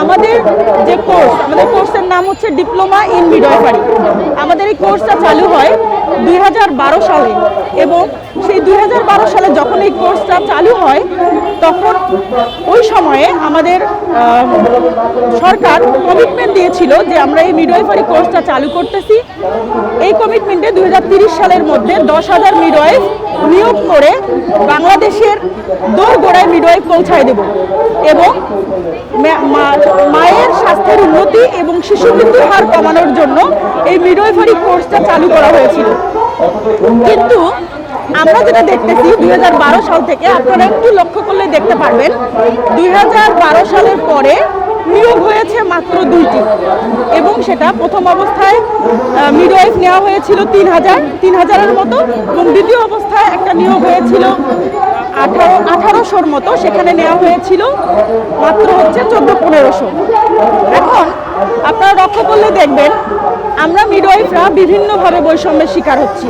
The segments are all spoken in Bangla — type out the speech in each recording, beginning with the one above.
আমাদের যে কোর্স, আমাদের কোর্সের নাম হচ্ছে ডিপ্লোমা ইন মিডওয়াইফারি। আমাদের এই কোর্সটা চালু হয় 2012 সালে এবং সেই 2012 সালে যখন এই কোর্সটা চালু হয় তখন ওই সময়ে আমাদের সরকার কমিটমেন্ট দিয়েছিল যে আমরা এই মিডওয়াইফারি কোর্সটা চালু করতেছি। এই কমিটমেন্টে 2030 সালের মধ্যে 10,000 মিডওয়াইফ নিয়োগ করে বাংলাদেশের দোরগোড়ায় মিডওয়াইফ পৌঁছায় দেব এবং মায়ের স্বাস্থ্যের উন্নতি এবং শিশু মৃত্যুর হার কমানোর জন্য এই মিডওয়াইফারি কোর্সটা চালু করা হয়েছিল। কিন্তু আমরা যেটা দেখতেছি 2012 সাল থেকে, আপনারা একটু লক্ষ্য করলে দেখতে পারবেন 2012 সালের পরে নিয়োগ হয়েছে মাত্র 2টি এবং সেটা প্রথম অবস্থায় মিডওয়াইফ নেওয়া হয়েছিল 3,000-3,000-এর মতো এবং দ্বিতীয় অবস্থায় একটা নিয়োগ হয়েছিল 1800-র মতো, সেখানে নেওয়া হয়েছিল মাত্র হচ্ছে 1400-1500। এখন আপনারা লক্ষ্য করলে দেখবেন আমরা মিডওয়াইফরা বিভিন্নভাবে বৈষম্যের শিকার হচ্ছি।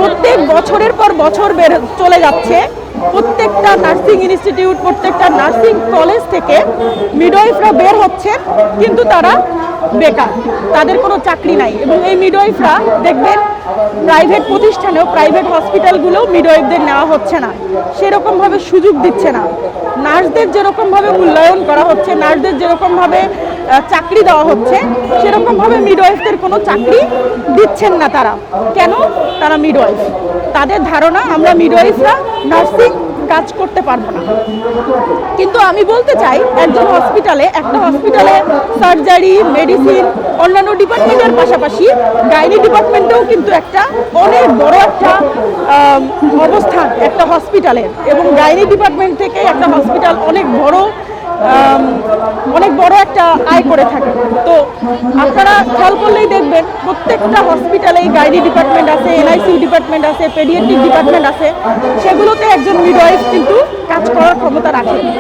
প্রত্যেক বছরের পর বছর চলে যাচ্ছে, প্রত্যেকটা নার্সিং ইনস্টিটিউট, প্রত্যেকটা নার্সিং কলেজ থেকে মিডওয়াইফরা বের হচ্ছেন কিন্তু তারা বেকার, তাদের কোনো চাকরি নাই। এবং এই মিডওয়াইফরা দেখবেন প্রাইভেট প্রতিষ্ঠানেও, প্রাইভেট হসপিটালগুলোও মিডওয়াইফদের নেওয়া হচ্ছে না, সেরকমভাবে সুযোগ দিচ্ছে না। নার্সদের যেরকমভাবে মূল্যায়ন করা হচ্ছে, নার্সদের যেরকমভাবে চাকরি দেওয়া হচ্ছে, সেরকমভাবে মিডওয়াইফদের কোনো চাকরি দিচ্ছেন না তারা। কেন? তারা মিডওয়াইফ, তাদের ধারণা আমরা মিডওয়াইফরা নার্সিং কাজ করতে পারবো না। কিন্তু আমি বলতে চাই একটা হসপিটালে সার্জারি, মেডিসিন, অন্যান্য ডিপার্টমেন্টের পাশাপাশি গাইনি ডিপার্টমেন্টেও কিন্তু একটা অনেক বড় একটা অবস্থান একটা হসপিটালের, এবং গাইনি ডিপার্টমেন্ট থেকে একটা হসপিটাল অনেক বড় একটা আয় করে থাকে। তো আপনারা খেয়াল করলেই দেখবেন প্রত্যেকটা হসপিটালেই গাইনি ডিপার্টমেন্ট আছে, এনআইসিইউ ডিপার্টমেন্ট আছে, পেডিয়াট্রিক ডিপার্টমেন্ট আছে, সেগুলোতে একজন মিডওয়াইফ কিন্তু কাজ করার ক্ষমতা রাখে।